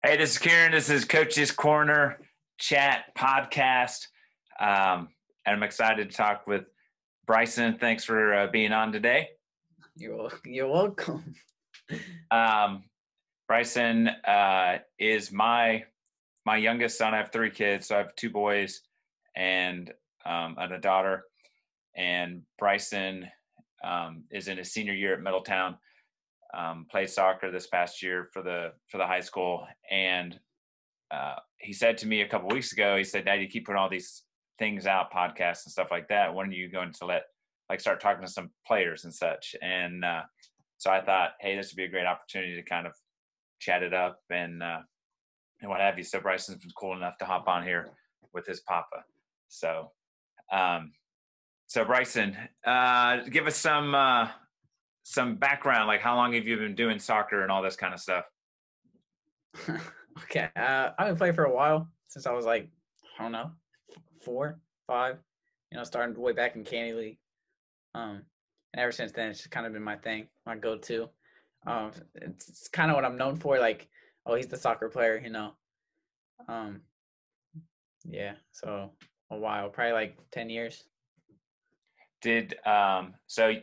Hey, this is Kieran. This is Coach's Corner Chat Podcast. And I'm excited to talk with Bryson. Thanks for being on today. You're welcome. Bryson is my youngest son. I have 3 kids. So I have 2 boys and a daughter. And Bryson is in his senior year at Middletown. Played soccer this past year for the high school, and he said to me a couple weeks ago, he said, "Dad, you keep putting all these things out, podcasts and stuff like that. When are you going to start talking to some players and such?" And so I thought, hey, this would be a great opportunity to kind of chat it up and what have you. So Bryson's been cool enough to hop on here with his papa. So Bryson, give us some background, like how long have you been doing soccer and all this kind of stuff? Okay. I've been playing for a while, since I was like, I don't know, 4, 5, starting way back in Candy League. And ever since then, it's just kind of been my thing, my go-to. It's kind of what I'm known for, like, oh, he's the soccer player, Yeah, so a while, probably like 10 years. So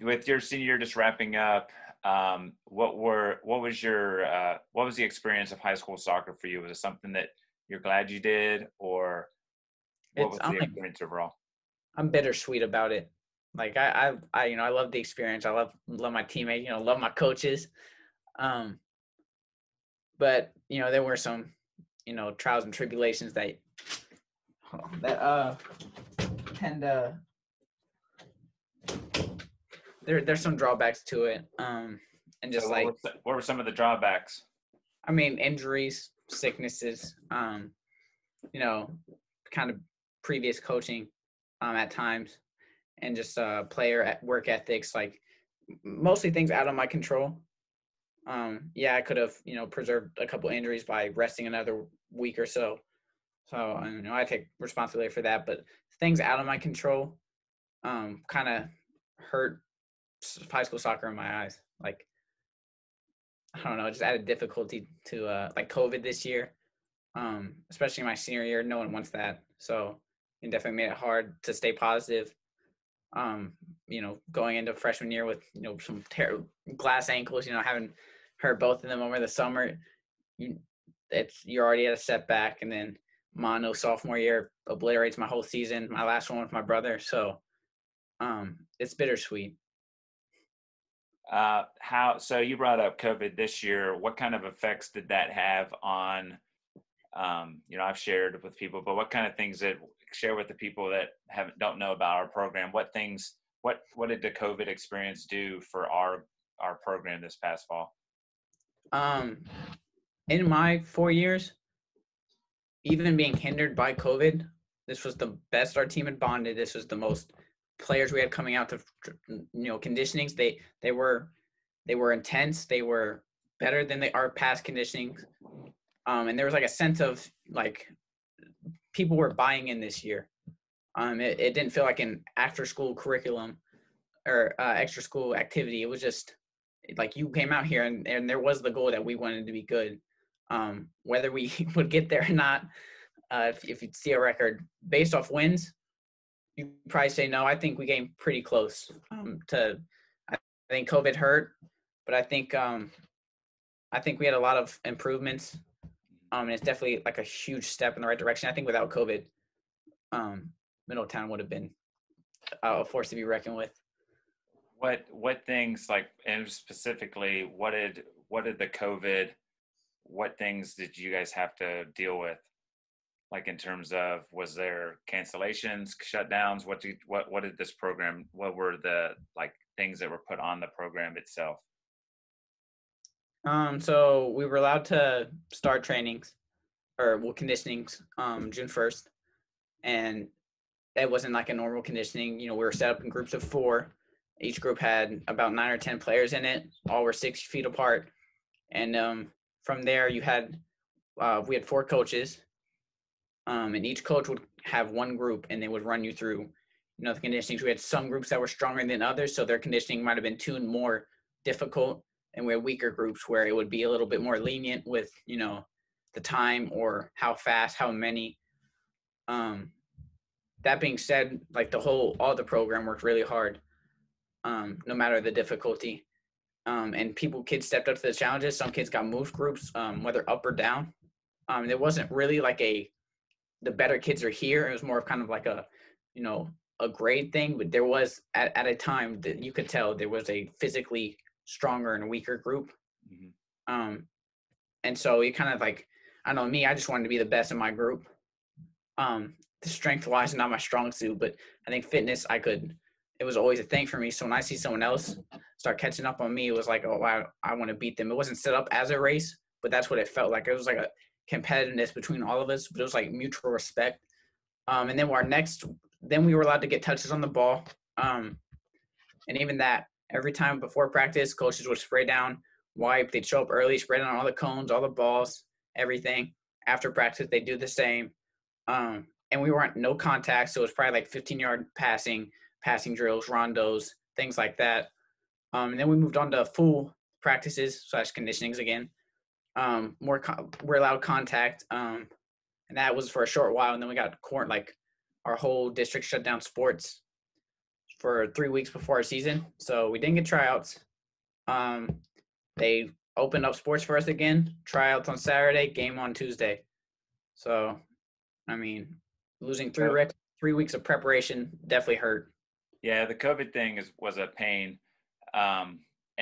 with your senior year just wrapping up, what was the experience of high school soccer for you? Was it something that you're glad you did, or what was the experience overall? I'm bittersweet about it. Like I love the experience. I love my teammates, love my coaches. But there were some, trials and tribulations that tend to there's some drawbacks to it. And just what were some of the drawbacks? I mean, injuries, sicknesses, kind of previous coaching at times, and just player work ethics, like mostly things out of my control. I could have, preserved a couple injuries by resting another week or so. So, I take responsibility for that, but things out of my control kind of hurt high school soccer in my eyes. Like, I don't know, it just added difficulty to like COVID this year, especially my senior year. No one wants that, so it definitely made it hard to stay positive. Going into freshman year with some glass ankles, having hurt both of them over the summer, you're already at a setback, and then mono sophomore year obliterates my whole season. My last one with my brother, so it's bittersweet. So you brought up COVID this year. What kind of effects did that have on, I've shared with people, but what kind of things that share with the people that don't know about our program? What did the COVID experience do for our program this past fall? In my 4 years, even being hindered by COVID, this was the best our team had bonded. This was the most players we had coming out to, conditionings. They were intense. They were better than our past conditionings. And there was like a sense of like people were buying in this year. It didn't feel like an after school curriculum or extra school activity. It was just like you came out here and there was the goal that we wanted to be good. Whether we would get there or not, if you see a record based off wins, you probably say no. I think we came pretty close. I think COVID hurt, but I think we had a lot of improvements. And it's definitely like a huge step in the right direction. I think without COVID, Middletown would have been a force to be reckoned with. What things, like, and specifically, what did the COVID? What things did you guys have to deal with? Like, in terms of, was there cancellations, shutdowns? What did this program? What were the things that were put on the program itself? So we were allowed to start trainings or conditionings June 1st, and it wasn't like a normal conditioning. We were set up in groups of 4. Each group had about 9 or 10 players in it. All were 6 feet apart, and from there we had 4 coaches. And each coach would have one group, and they would run you through, the conditionings. We had some groups that were stronger than others, so their conditioning might have been tuned more difficult, and we had weaker groups where it would be a little bit more lenient with, the time or how fast, how many. Um, that being said, like all the program worked really hard, no matter the difficulty. And kids stepped up to the challenges. Some kids got moved groups, whether up or down. There wasn't really like the better kids are here. It was more of kind of like you know, a grade thing, but there was at a time that you could tell there was a physically stronger and weaker group. Mm-hmm. And so you kind of like, I don't know, me, I just wanted to be the best in my group. The strength wise, not my strong suit, but I think fitness, it was always a thing for me. So when I see someone else start catching up on me, it was like, oh, I want to beat them. It wasn't set up as a race, but that's what it felt like. It was like a competitiveness between all of us, but it was like mutual respect. And then we were allowed to get touches on the ball. And even that, every time before practice, coaches would spray down, wipe, they'd show up early, spray down all the cones, all the balls, everything. After practice, they do the same. And we weren't no contact, so it was probably like 15-yard passing drills, rondos, things like that. And then we moved on to full practices / conditionings again. We're allowed contact, and that was for a short while. And then we got like our whole district shut down sports for 3 weeks before our season, so we didn't get tryouts. They opened up sports for us again. Tryouts on Saturday, game on Tuesday. So, I mean, losing 3 weeks of preparation definitely hurt. Yeah, the COVID thing was a pain. And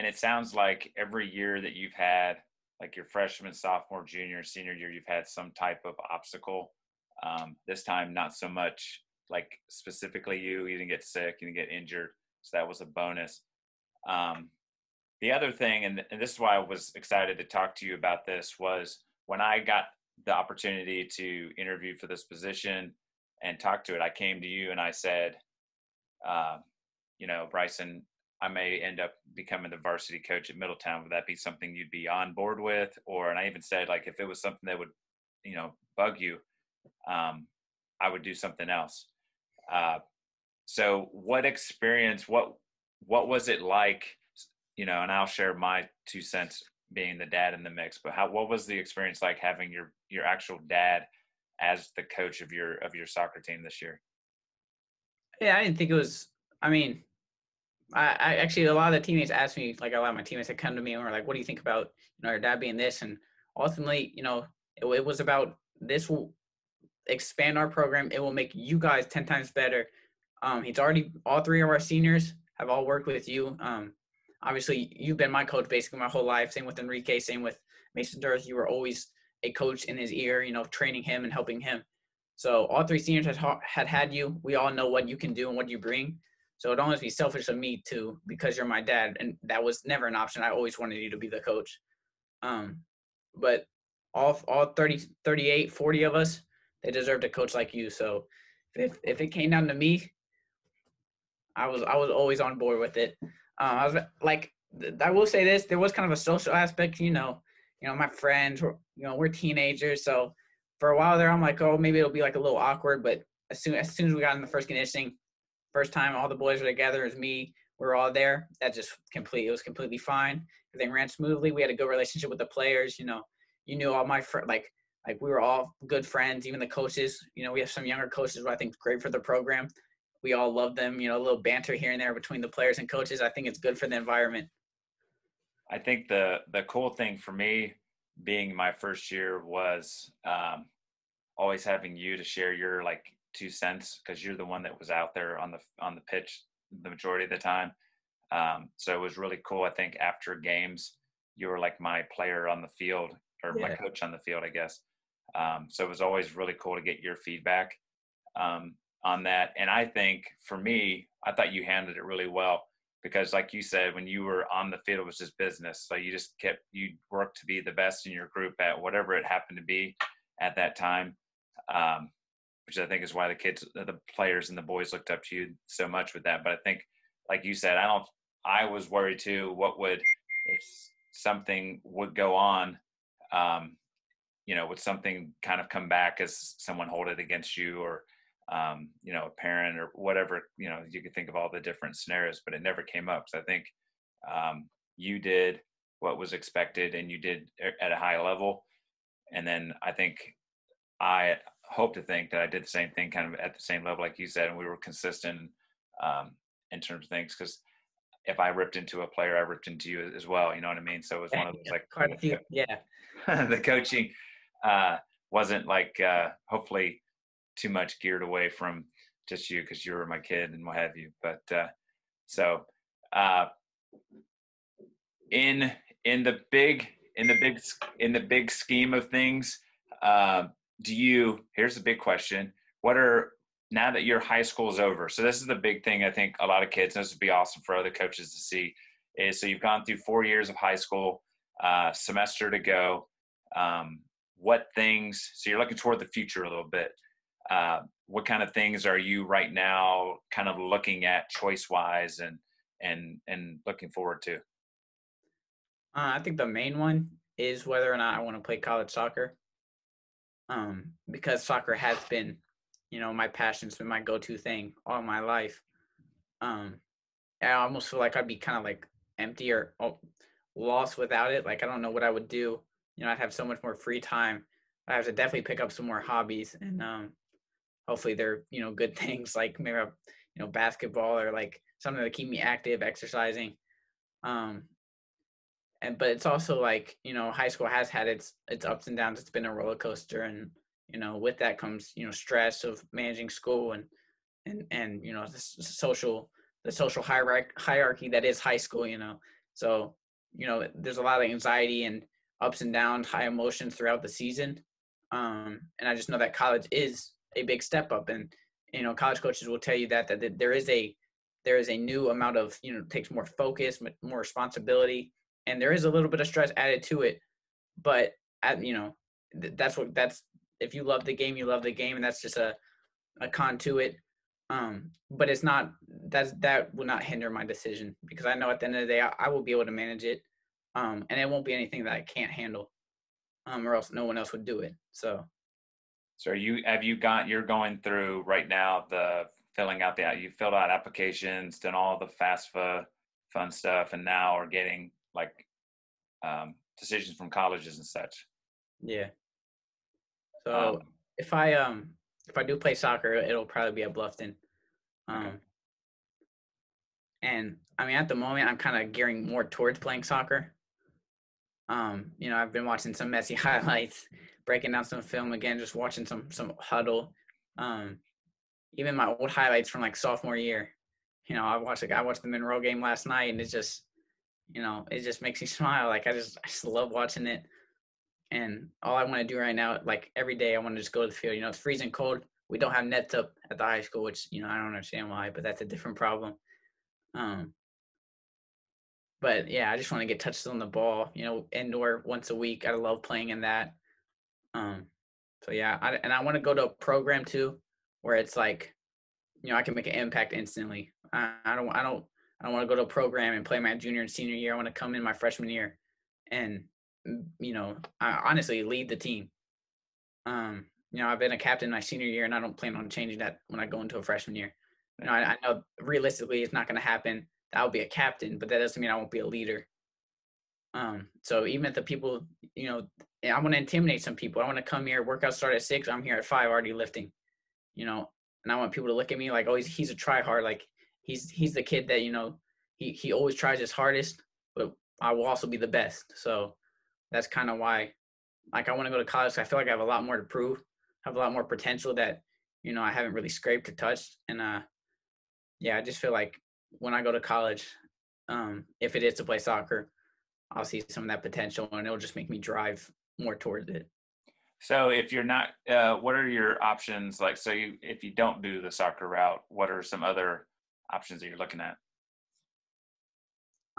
it sounds like every year that you've had, like your freshman, sophomore, junior, senior year, you've had some type of obstacle. This time, not so much like specifically you didn't get sick, you didn't get injured. So that was a bonus. The other thing, and this is why I was excited to talk to you about this, was when I got the opportunity to interview for this position and talk to it, I came to you and I said, Bryson, I may end up becoming the varsity coach at Middletown. Would that be something you'd be on board with? And I even said, like, if it was something that would, bug you, I would do something else. So what experience, what was it like, and I'll share my 2 cents being the dad in the mix, but what was the experience like having your actual dad as the coach of your soccer team this year? Yeah, I didn't think it was, I mean, I actually, a lot of the teammates asked me, like a lot of my teammates had come to me and were like, what do you think about, your dad being this? And ultimately, it was about, this will expand our program. It will make you guys 10 times better. All 3 of our seniors have all worked with you. Obviously you've been my coach basically my whole life. Same with Enrique, same with Mason Durth. You were always a coach in his ear, training him and helping him. So all 3 seniors had you. We all know what you can do and what you bring. So it'd almost be selfish of me to, because you're my dad, and that was never an option. I always wanted you to be the coach. But all 30, 38, 40 of us, they deserved a coach like you. So if it came down to me, I was always on board with it. I was like, I will say this, there was kind of a social aspect, my friends were, we're teenagers. So for a while there, I'm like, oh, maybe it'll be like a little awkward. But as soon as we got in the first conditioning, first time all the boys were together, it was me, we were all there. It was completely fine. Everything ran smoothly. We had a good relationship with the players. You knew all my friends, like we were all good friends, even the coaches. We have some younger coaches who I think is great for the program. We all love them, a little banter here and there between the players and coaches. I think it's good for the environment. I think the cool thing for me being my first year was always having you to share your 2 cents, because you're the one that was out there on the pitch the majority of the time. So it was really cool. I think after games, you were like my player on the field, or my coach on the field, I guess. So it was always really cool to get your feedback on that. And I think for me, I thought you handled it really well, because like you said, when you were on the field, it was just business. So you worked to be the best in your group at whatever it happened to be at that time. Which I think is why the players and the boys looked up to you so much with that. But I think, like you said, I was worried too, if something would go on, would something kind of come back as someone hold it against you, or, a parent or whatever, you could think of all the different scenarios, but it never came up. So I think you did what was expected, and you did at a high level. And then I think I hope to think that I did the same thing kind of at the same level, like you said, and we were consistent um, in terms of things. Because if I ripped into a player, I ripped into you as well. You know what I mean? So it was Yeah, one of those yeah, like quite a few. Yeah. the coaching uh, wasn't like hopefully too much geared away from just you because you were my kid and what have you. But so uh, in in the big in the big scheme of things, uh, do you? Here's the big question: what are now that your high school is over? So this is the big thing. I think a lot of kids. And this would be awesome for other coaches to see. Is so you've gone through 4 years of high school, semester to go. What things? So you're looking toward the future a little bit. What kind of things are you right now kind of looking at choice wise and looking forward to? I think the main one is whether or not I want to play college soccer. Because soccer has been, my passion. It's been my go-to thing all my life. Um, I almost feel like I'd be kind of like empty or lost without it. Like I don't know what I would do. I'd have so much more free time. I have to definitely pick up some more hobbies, and hopefully they're good things like maybe basketball or like something to keep me active, exercising. Um, but it's also like high school has had its ups and downs. It's been a roller coaster, and with that comes stress of managing school and the social hierarchy that is high school. So there's a lot of anxiety and ups and downs, high emotions throughout the season. And I just know that college is a big step up, and college coaches will tell you that there is a new amount of takes more focus, more responsibility, and there is a little bit of stress added to it. But at, that's if you love the game, you love the game, and that's just a con to it. But it's not that will not hinder my decision because I know at the end of the day I will be able to manage it, and it won't be anything that I can't handle, or else no one else would do it. So So you're going through right now the filling out you filled out applications, done all the FAFSA fun stuff, and now are getting like decisions from colleges and such. yeah. Um, So if I do play soccer, it'll probably be at Bluffton. okay. Um, and I mean at the moment I'm kind of gearing more towards playing soccer. I've been watching some Messi highlights, breaking down some film again, just watching some huddle. Um, Even my old highlights from like sophomore year. I watched the Monroe game last night, and it just makes me smile. Like I just love watching it. And all I want to do right now, like every day, I want to just go to the field. It's freezing cold. We don't have nets up at the high school, which I don't understand why, but that's a different problem. Um, but yeah, I just want to get touches on the ball. Indoor once a week. I love playing in that. Um, so yeah, I want to go to a program too, where it's like, I can make an impact instantly. I don't want to go to a program and play my junior and senior year. I want to come in my freshman year, and I honestly lead the team. I've been a captain my senior year, and I don't plan on changing that when I go into a freshman year. I know realistically it's not going to happen. I'll be a captain, but that doesn't mean I won't be a leader. So even if the people, I want to intimidate some people. I want to come here, workout start at 6. I'm here at 5 already lifting, and I want people to look at me like, oh, he's a try hard. Like he's the kid that, he always tries his hardest, but I will also be the best. So that's kind of why, like, I want to go to college. I feel like I have a lot more to prove, have a lot more potential that, I haven't really scraped or touched. And yeah, I just feel like when I go to college, if it is to play soccer, I'll see some of that potential, and it'll just make me drive more towards it. So if you're not, what are your options? Like, so if you don't do the soccer route, what are some other options that you're looking at?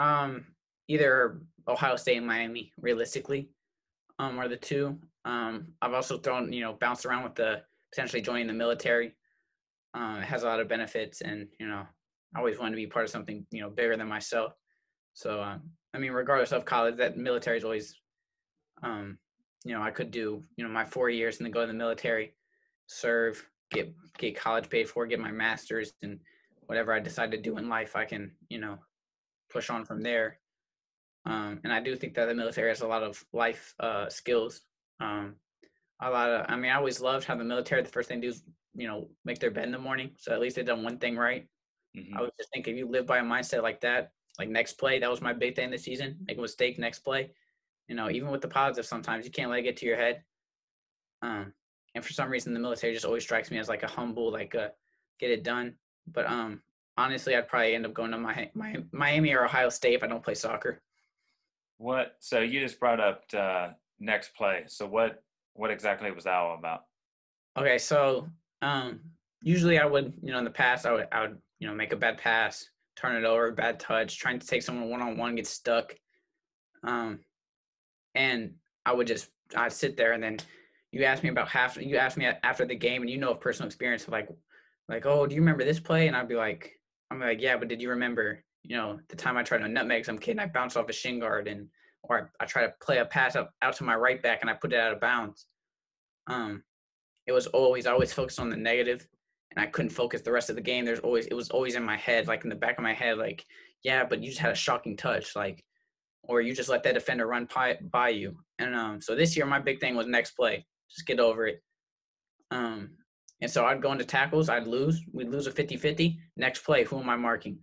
Um, Either Ohio State and Miami, realistically, are the two. I've also bounced around with the potentially joining the military. It has a lot of benefits, and I always wanted to be part of something bigger than myself. So I mean, regardless of college, that military is always, I could do my 4 years and then go to the military, serve, get college paid for, get my master's, and whatever I decide to do in life, I can push on from there. And I do think that the military has a lot of life skills Um, I mean, I always loved how the military, the first thing they do is, make their bed in the morning. So at least they've done one thing right. I Hmm. would just think if you live by a mindset like that, like next play, that was my big thing this season. Make a mistake, next play. Even with the positive, sometimes you can't let it get to your head. And for some reason, the military just always strikes me as like a humble, like a get it done. But honestly, I'd probably end up going to my Miami or Ohio State if I don't play soccer. What? So you just brought up next play. So what exactly was that all about? Okay, so um, usually I would, in the past, I would, make a bad pass, turn it over, bad touch, trying to take someone one on one, get stuck, um, and I'd sit there, and then you asked me after the game, and of personal experience, like, oh, do you remember this play? And I'm like, yeah, but did you remember, the time I tried to nutmeg some kid and I bounced off a shin guard, or I tried to play a pass out to my right back and I put it out of bounds. Um, I always focused on the negative, and I couldn't focus the rest of the game. It was always in my head, like in the back of my head, like, yeah, but you just had a shocking touch, like, or you just let that defender run by you. And so this year, my big thing was next play, just get over it. Um, and so I'd go into tackles, we'd lose a 50-50. Next play, who am I marking?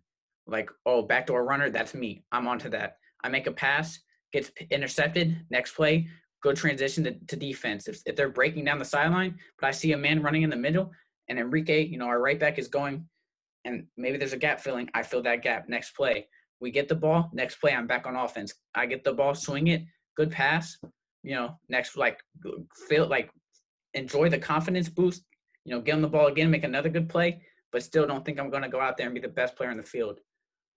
Like, oh, backdoor runner, that's me. I'm onto that. I make a pass, gets intercepted. Next play, go transition to defense. If they're breaking down the sideline, but I see a man running in the middle, and Enrique, our right back is going, and maybe there's a gap filling. I fill that gap. Next play, we get the ball. Next play, I'm back on offense. I get the ball, swing it, good pass. Next, like, feel like enjoy the confidence boost. Get on the ball again, make another good play, but still don't think I'm going to go out there and be the best player in the field.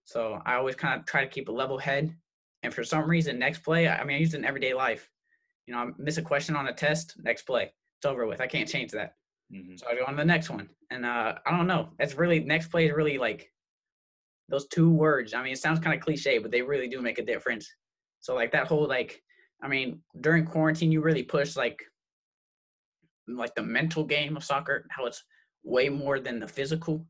So I always kind of try to keep a level head. And for some reason, next play, I mean, I use it in everyday life. I miss a question on a test, next play, it's over with. I can't change that. Hmm. So I go on to the next one. And I don't know. That's really, next play is really like those two words. I mean, it sounds kind of cliche, but they really do make a difference. So like that whole, like, I mean, during quarantine, you really push like the mental game of soccer, how it's way more than the physical.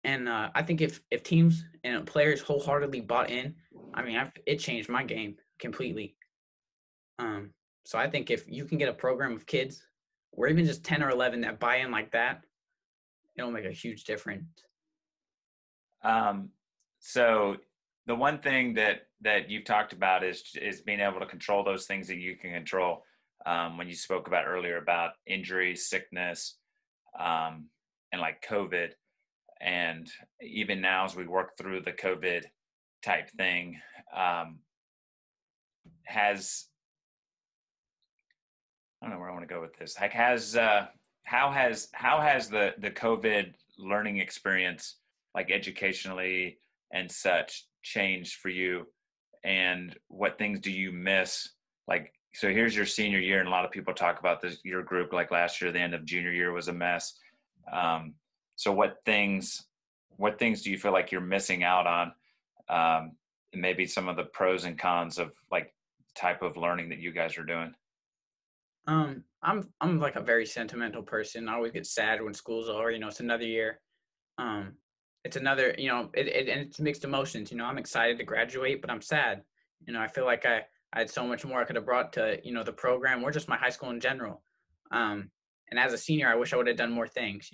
And I think if teams and players wholeheartedly bought in, I mean, it changed my game completely. Um, so I think if you can get a program of kids, or even just 10 or 11 that buy in like that, it'll make a huge difference. Um, so the one thing that you've talked about is being able to control those things that you can control. When you spoke about earlier about injury, sickness, and like COVID, and even now as we work through the COVID type thing, um, has I don't know where I want to go with this. Like, how has the COVID learning experience, like educationally and such, changed for you? And what things do you miss? Like, so here's your senior year, and a lot of people talk about this. Your group, like last year, the end of junior year was a mess. Um, so what things do you feel like you're missing out on? And maybe some of the pros and cons of like type of learning that you guys are doing. I'm like a very sentimental person. I always get sad when school's over. It's another year. Um, it's another. And it's mixed emotions. I'm excited to graduate, but I'm sad. I feel like I had so much more I could have brought to the program or just my high school in general. And as a senior, I wish I would have done more things.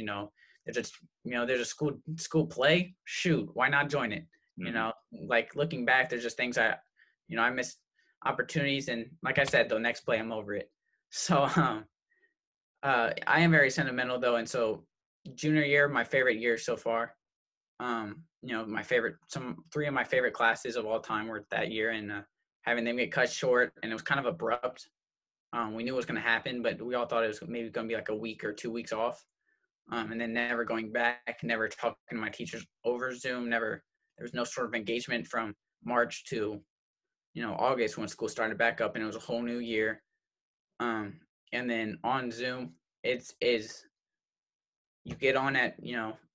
There's a school play. Shoot, why not join it? Mm-hmm. Like looking back, there's just things I missed opportunities, and like I said, the next play, I'm over it. So I am very sentimental though, and so junior year, my favorite year so far. My favorite, some three of my favorite classes of all time were that year, and having them get cut short, and it was kind of abrupt. We knew it was going to happen, but we all thought it was maybe going to be like a week or 2 weeks off, and then never going back, never talking to my teachers over Zoom. Never, there was no sort of engagement from March to August when school started back up, and it was a whole new year. Um, and then on Zoom, it's is you get on at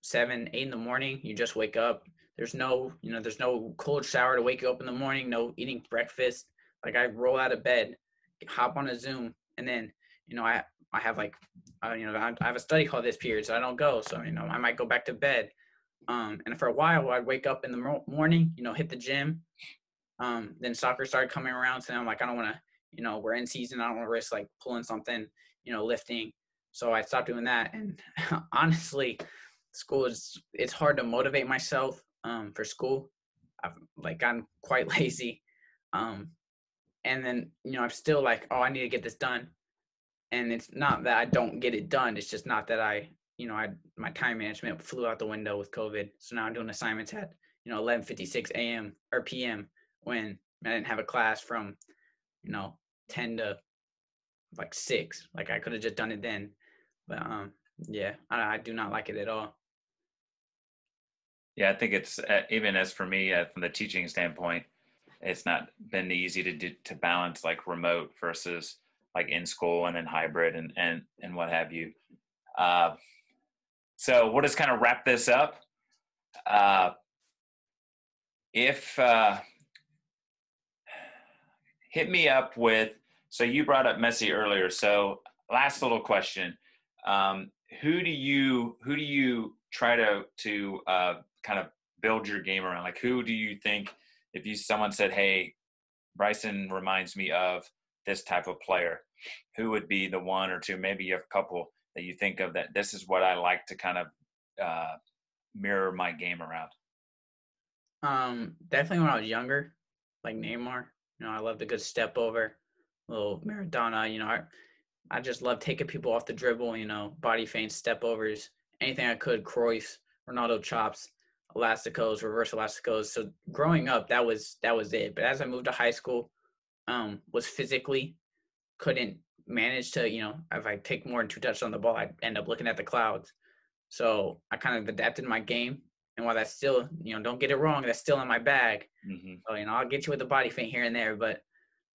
7, 8 in the morning. You just wake up. There's no cold shower to wake you up in the morning. No eating breakfast. Like I roll out of bed, hop on a Zoom, and then I have like I have a study hall this period, so I don't go. So I might go back to bed. And for a while, I'd wake up in the morning, hit the gym. Then soccer started coming around, so I'm like, I don't want to we're in season. I don't want to risk like pulling something, lifting. So I stopped doing that. And honestly, it's hard to motivate myself for school. I've like gotten quite lazy. And then, I'm still like, oh, I need to get this done. And it's not that I don't get it done. It's just not that my time management flew out the window with COVID. So now I'm doing assignments at, 11:56 a.m. or p.m. when I didn't have a class from, 10 to like 6. Like I could have just done it then. But yeah, I do not like it at all. Yeah, I think it's even as for me from the teaching standpoint, it's not been easy to balance like remote versus like in school and then hybrid and what have you. So we'll just kind of wrap this up. If hit me up with, so you brought up Messi earlier. So last little question. Who do you try to kind of build your game around? Like, who do you think, if someone said, hey, Bryson reminds me of this type of player, who would be the one or two, maybe you have a couple that you think of that this is what I like to kind of mirror my game around? Definitely when I was younger, like Neymar. I loved a good step over, little Maradona. I just love taking people off the dribble. Body feints, step overs, anything I could. Cruyff, Ronaldo chops, elasticos, reverse elasticos. So growing up, that was it. But as I moved to high school, was physically couldn't manage to, if I take more than 2 touches on the ball, I'd end up looking at the clouds. So I kind of adapted my game. And while that's still, don't get it wrong, that's still in my bag. Mm-hmm. So, I'll get you with the body feint here and there. But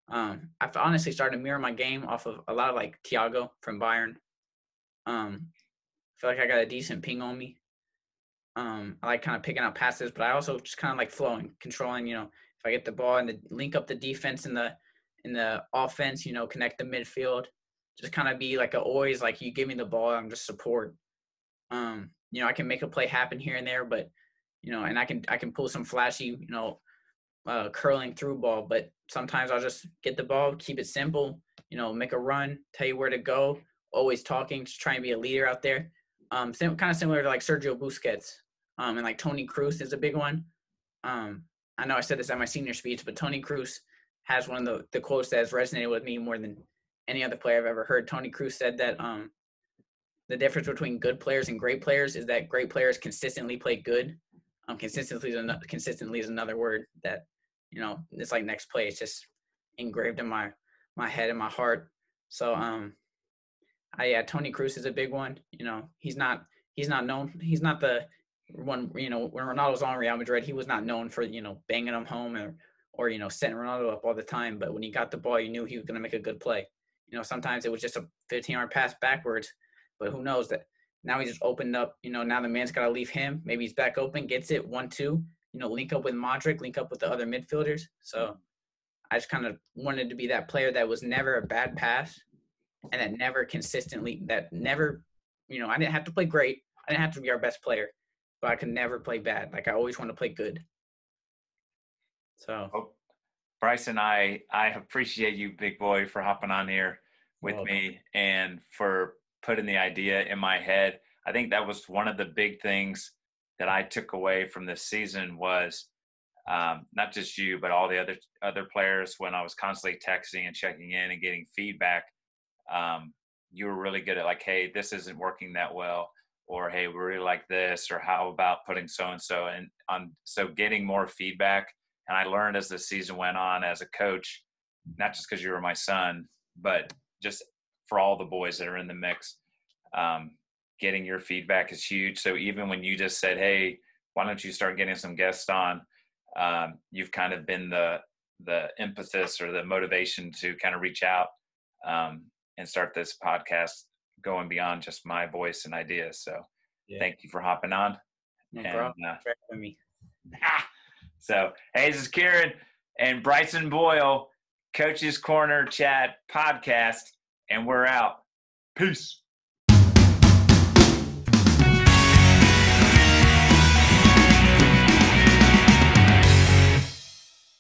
I've honestly started to mirror my game off of a lot of like Thiago from Bayern. I feel like I got a decent ping on me. I like kind of picking out passes, but I also just kind of like flowing, controlling, if I get the ball and link up the defense in the offense, connect the midfield, just kind of be like always like you give me the ball, I'm just support. I can make a play happen here and there, but and I can pull some flashy, curling through ball, but sometimes I'll just get the ball, keep it simple, make a run, tell you where to go, always talking, just try and be a leader out there. Kind of similar to like Sergio Busquets, and like Toni Kroos is a big one. I know I said this at my senior speech, but Toni Kroos has one of the quotes that has resonated with me more than any other player I've ever heard. Toni Kroos said that the difference between good players and great players is that great players consistently play good. Consistently is another word that, it's like next play. It's just engraved in my head and my heart. So, Toni Kroos is a big one. He's not known. He's not the one, when Ronaldo was on Real Madrid, he was not known for, banging them home or setting Ronaldo up all the time. But when he got the ball, you knew he was going to make a good play. Sometimes it was just a 15-yard pass backwards, but who knows that now he just opened up, now the man's got to leave him. Maybe he's back open, gets it 1-2, link up with Modric, link up with the other midfielders. So I just kind of wanted to be that player that was never a bad pass and I didn't have to play great. I didn't have to be our best player, but I could never play bad. Like I always want to play good. So, Bryson, I appreciate you, big boy, for hopping on here with me and for putting the idea in my head. I think that was one of the big things that I took away from this season was not just you, but all the other players. When I was constantly texting and checking in and getting feedback, you were really good at like, hey, this isn't working that well, or hey, we really like this, or how about putting so-and-so, and so getting more feedback. And I learned as the season went on as a coach, not just because you were my son, but just for all the boys that are in the mix, getting your feedback is huge. So even when you just said, hey, why don't you start getting some guests on, you've kind of been the impetus or the motivation to kind of reach out and start this podcast going beyond just my voice and ideas. So Thank you for hopping on. No problem. For having me. So, hey, this is Kieran and Bryson Boyle, Coach's Corner Chat podcast, and we're out. Peace.